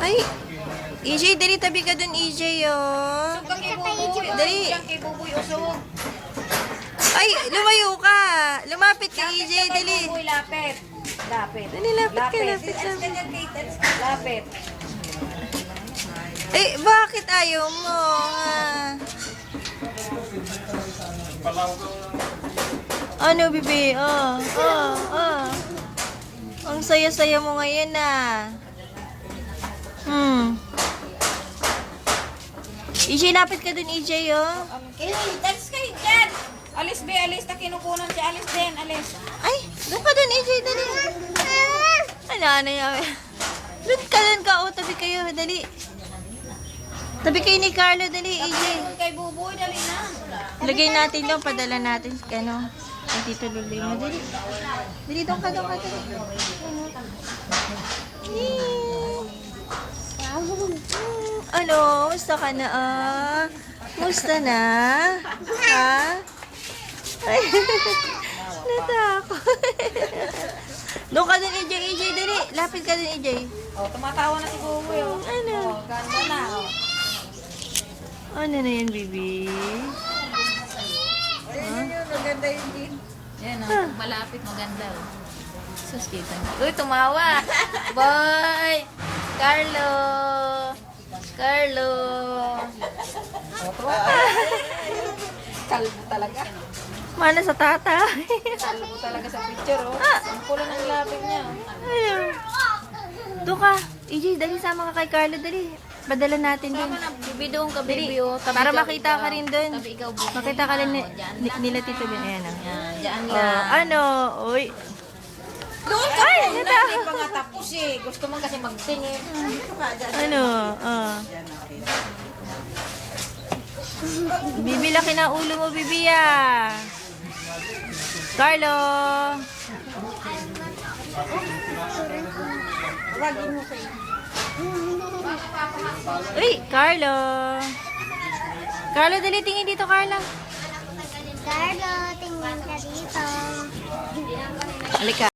Ay, EJ, dali tabi ka dun, EJ, oh. Usog ka kay Buboy. Dali. Usog kay Buboy, usog. Ay, lumayo ka. Lumapit ka, EJ, dali. Buboy, lapit. Lapit. Dali, lapit ka, lapit ka. Lapit. Eh, bakit ayaw mo? Ano, bibi? Ang saya-saya mo ngayon, EJ, lapit ka dun, EJ, oh. Okay, that's kayo dyan. Alis, be, alis. Na kinukunan siya. Alis din, alis. Ay, doon ka dun, EJ, dali. Ano yan? Doon ka, oh, tabi kayo, dali. Tabi kayo ni Carlo, dali, EJ. Doon kay Buboy, dali na. Lagay natin doon, padala natin. Ano? Ay, dito luloy mo, dali. Dali, doon ka, dali. Ano? Musta ka na, Musta na? Ha? Ay, natakot. Doon ka dun, EJ, dali. Lapit ka dun, EJ. Oh, tumatawa na si Buboy, oh. Ano? Oh, ganda na, oh. Ano na yan, baby? Ayun yun, maganda yun din. Yan, oh. Malapit, maganda, oh. Sus, kita niyo. Uy, tumawa. Boy! Carlo! Oh, tumawa. Kalbo talaga. Mana sa tatay. Kalbo talaga sa picture, oh. Ang kulo ng lapit niya, oh. Ayun. Doon ka. EJ, dali sama ka kay Carlo, dali. Padala natin din. Sama na, bibidoong ka, baby, oh. Tabi Para ka, makita ka rin doon. Tabi ikaw, Buboy. Makita ka rin Diyan nila Tito Ben. Ayan, Yan, diyan Oh, lang. ano? Uy. Doon ka Ay, muna, nata- hindi pa nga tapos eh. Gusto mo kasi magtingin. Ano? Bibi, laki na ulo mo, Bibi, Carlo. Uy, Carlo. Carlo, dali tingin dito, Carlo. Carlo, tingnan ka dito. Halika.